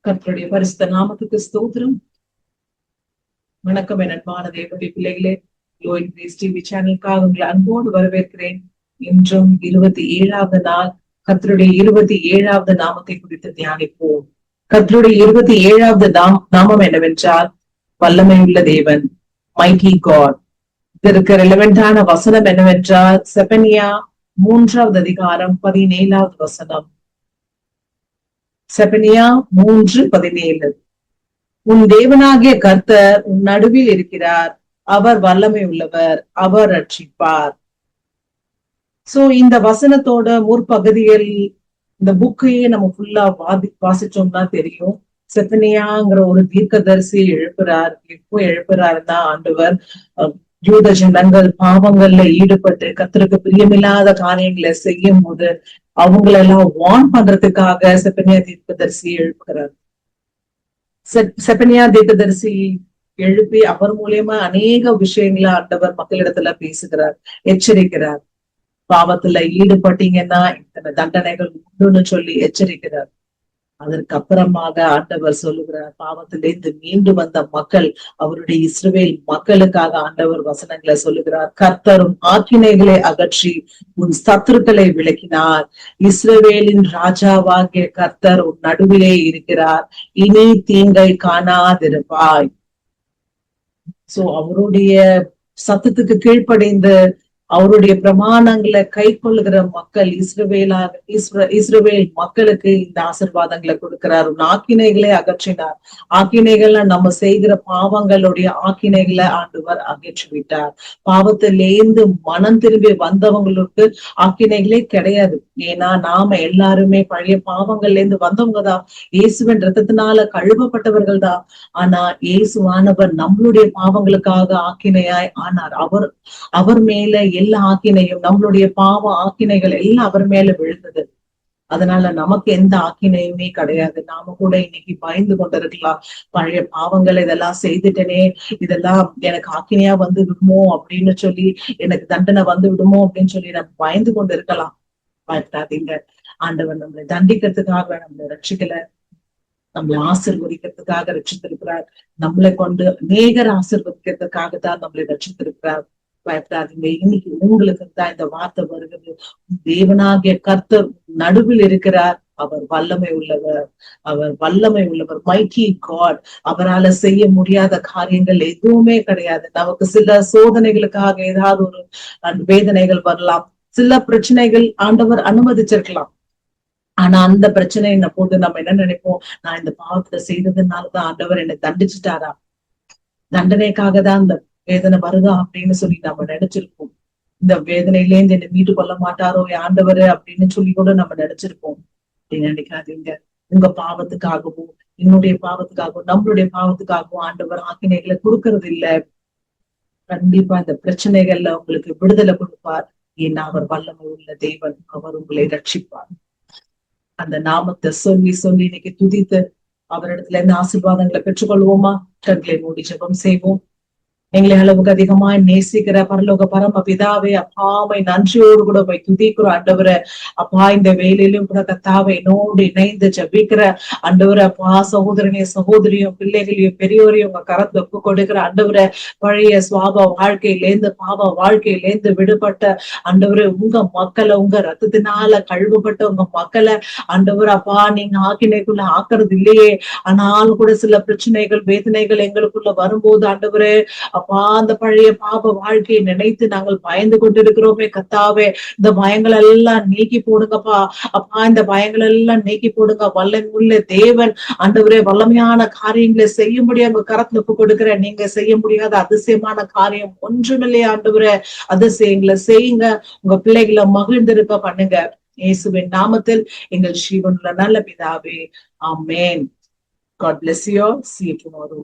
கர்த்தருடைய பரிசுத்த நாமத்துக்கு ஸ்தோத்திரம். வணக்கம் என் அன்பான தேவனுடைய பிள்ளைகளே. லோயின் கிரேஸ் டிவி சேனலுக்காக உங்களை அன்போடு வரவேற்கிறேன். இன்றும் 27வது நாள். கர்த்தருடைய 27வது நாமத்தை குறித்து தியானிப்போம். கர்த்தருடைய 27வது நாமம் என்னவென்றால் வல்லமையுள்ள தேவன், மைட்டி காட். இதற்கு ரெலவெண்டான வசனம் என்னவென்றால் செபனியா 3வது அதிகாரம் 17வது வசனம். செபனியா 3:17. உன் தேவனாகிய கர்த்தர் உன் நடுவில் இருக்கிறார், அவர் வல்லமை உள்ளவர், அவர் ரட்சிப்பார். சோ இந்த வசனத்தோட முற்பகுதிகள் இந்த புக்கையே நம்ம ஃபுல்லா வாசிச்சோம்னா தெரியும். செபனியாங்கிற ஒரு தீர்க்கதரிசி எழுப்புறார். எப்போ எழுப்புறாருன்னா, ஆண்டவர் யூத ஜனங்கள் பாவங்கள்ல ஈடுபட்டு கர்த்தருக்கு பிரியமில்லாத காரியங்களை செய்யும் போது அவங்களெல்லாம் வார்ன் பண்றதுக்காக செபனியா தீர்க்கதரிசி எழுப்புகிறார். செபனியா தீர்க்கதரிசி எழுப்பி அவர் மூலியமா அநேக விஷயங்களை ஆண்டவர் மக்களிடத்துல பேசுகிறார், எச்சரிக்கிறார். பாவத்துல ஈடுபட்டீங்கன்னா இத்தனை தண்டனைகள் உண்டுன்னு சொல்லி எச்சரிக்கிறார். அதற்கு அப்புறமாக ஆண்டவர் சொல்லுகிறார், பாவத்திலிருந்து மீண்டு வந்த மக்கள், அவருடைய இஸ்ரவேல் மக்களுக்காக ஆண்டவர் வசனங்களை சொல்லுகிறார். கர்த்தரும் ஆக்கினைகளை அகற்றி உன் சத்துருக்களை விளக்கினார். இஸ்ரவேலின் ராஜாவாகிய கர்த்தர் உன் நடுவிலே இருக்கிறார், இனி தீங்கை காணாதிருப்பாய். சோ அவருடைய சத்தத்துக்கு கீழ்ப்படைந்து அவருடைய பிரமாணங்களை கை கொள்ளுகிற மக்கள், இஸ்ரவேல் மக்களுக்கு இந்த ஆசீர்வாதங்களை கொடுக்கிறார். ஆக்கினைகளை அகற்றினார். ஆக்கினைகள்ல நம்ம செய்கிற பாவங்களுடைய ஆக்கினைகளை ஆண்டவர் அகற்றிவிட்டார். பாவத்திலேந்து மனம் திரும்பி வந்தவங்களுக்கு ஆக்கினைகளே கிடையாது. ஏன்னா நாம எல்லாருமே பழைய பாவங்கள்ல இருந்து வந்தவங்க தான். இயேசுவின் ரத்தத்தினால கழுவப்பட்டவர்கள் தான். ஆனா இயேசுவானவர் நம்மளுடைய பாவங்களுக்காக ஆக்கினையாய் ஆனார். அவர் மேல எல்லா ஆக்கினையும், நம்மளுடைய பாவ ஆக்கினைகள் எல்லாம் அவர் மேல விழுந்தது. அதனால நமக்கு எந்த ஆக்கினையுமே கிடையாது. நாம கூட இன்னைக்கு பயந்து கொண்டிருக்கலாம். பழைய பாவங்கள் இதெல்லாம் செய்துட்டனே, இதெல்லாம் எனக்கு ஆக்கினையா வந்து விடுமோ அப்படின்னு சொல்லி, எனக்கு தண்டனை வந்து விடுமோ அப்படின்னு சொல்லி நம்ம பயந்து கொண்டு இருக்கலாம். பயப்படாதீங்க. ஆண்டவர் நம்மளை தண்டிக்கிறதுக்காக நம்மளை ரட்சிக்கல, நம்மளை ஆசீர்வதிக்கிறதுக்காக ரட்சித்திருக்கிறார். நம்மளை கொண்டு அநேகர் ஆசீர்வதிக்கிறதுக்காக தான் நம்மளை ரட்சித்திருக்கிறார். பயப்படாதீங்க. இன்னைக்கு உங்களுக்கு தான் இந்த வார்த்தை வருகிறது. தேவனாகிய கர்த்தர் நடுவில் இருக்கிறார், அவர் வல்லமை உள்ளவர், அவர் வல்லமை உள்ளவர், மைட்டி காட். அவரால செய்ய முடியாத காரியங்கள் எதுவுமே கிடையாது. நமக்கு சில சோதனைகளுக்காக ஏதாவது ஒரு வேதனைகள் வரலாம், சில பிரச்சனைகள் ஆண்டவர் அனுமதிச்சிருக்கலாம். ஆனா அந்த பிரச்சனை போது நம்ம என்ன நினைப்போம், நான் இந்த பாவத்தை செய்ததுனாலதான் ஆண்டவர் என்னை தண்டிச்சுட்டாரா, தண்டனைக்காக தான் இந்த வேதனை வருதா அப்படின்னு சொல்லி நம்ம நினைச்சிருப்போம். இந்த வேதனையிலேருந்து என்னை மீட்டு கொள்ள மாட்டாரோ ஆண்டவர் அப்படின்னு சொல்லி கூட நம்ம நினைச்சிருப்போம். அப்படின்னு நினைக்காதீங்க. உங்க பாவத்துக்காகவும் என்னுடைய பாவத்துக்காகவும் நம்மளுடைய பாவத்துக்காகவும் ஆண்டவர் ஆக்கினைகளை கொடுக்கறது இல்ல. கண்டிப்பா இந்த பிரச்சனைகள்ல உங்களுக்கு விடுதலை கொடுப்பார். ஏன்னா அவர் வல்லமை உள்ள தேவன், அவர் உங்களை ரட்சிப்பார். அந்த நாமத்தை சொல்லி சொல்லி இன்னைக்கு துதித்து அவரிடத்துல இருந்து ஆசீர்வாதங்களை பெற்றுக்கொள்வோமா? கண்களை மூடி ஜெபம் செய்வோம். எங்களை அளவுக்கு அதிகமா நேசிக்கிற பரலோக பரம பிதாவே, அப்பாவை நன்றியோடு கூட போய் துதிக்கிறோம் ஆண்டவரை. அப்பா இந்த வேலையிலும் கூட கத்தாவை என்னோடு இணைந்து ஜபிக்கிற ஆண்டவரை, அப்பா சகோதரனையும் சகோதரியும் பிள்ளைகளையும் பெரியோரையும் உங்க கரத்தை ஒப்பு கொடுக்கிற ஆண்டவரை, பழைய சுவாப வாழ்க்கையிலேருந்து பாவ வாழ்க்கையிலேருந்து விடுபட்ட ஆண்டவரை, உங்க மக்களை, உங்க ரத்தத்தினால கழுவப்பட்ட உங்க மக்களை ஆண்டவர் அப்பா நீங்க ஆக்கினைக்குள்ள ஆக்குறது இல்லையே. ஆனாலும் கூட சில பிரச்சனைகள் வேதனைகள் எங்களுக்குள்ள வரும்போது ஆண்டவரே, அப்பா அந்த பழைய பாப வாழ்க்கையை நினைத்து நாங்கள் பயந்து கொண்டிருக்கிறோமே கத்தாவே, இந்த பயங்கள் எல்லாம் நீக்கி போடுங்கப்பா. அப்பா இந்த பயங்கள் எல்லாம் நீக்கி போடுங்க. வல்லமுள்ள தேவன் ஆண்டவரே, வல்லமையான காரியங்களை செய்யும்படி அங்க கரத்துல ஒப்பு கொடுக்கிற, நீங்க செய்ய முடியாத அதிசயமான காரியம் ஒன்றுமில்லையே ஆண்டவரே. அதிசயங்களை செய்யுங்க. உங்க பிள்ளைகளை மகிழ்ந்திருக்க பண்ணுங்க. இயேசுவின் நாமத்தில் எங்கள் ஜீவனுள்ள நல்ல பிதாவே, ஆமென். God bless you all. See you tomorrow.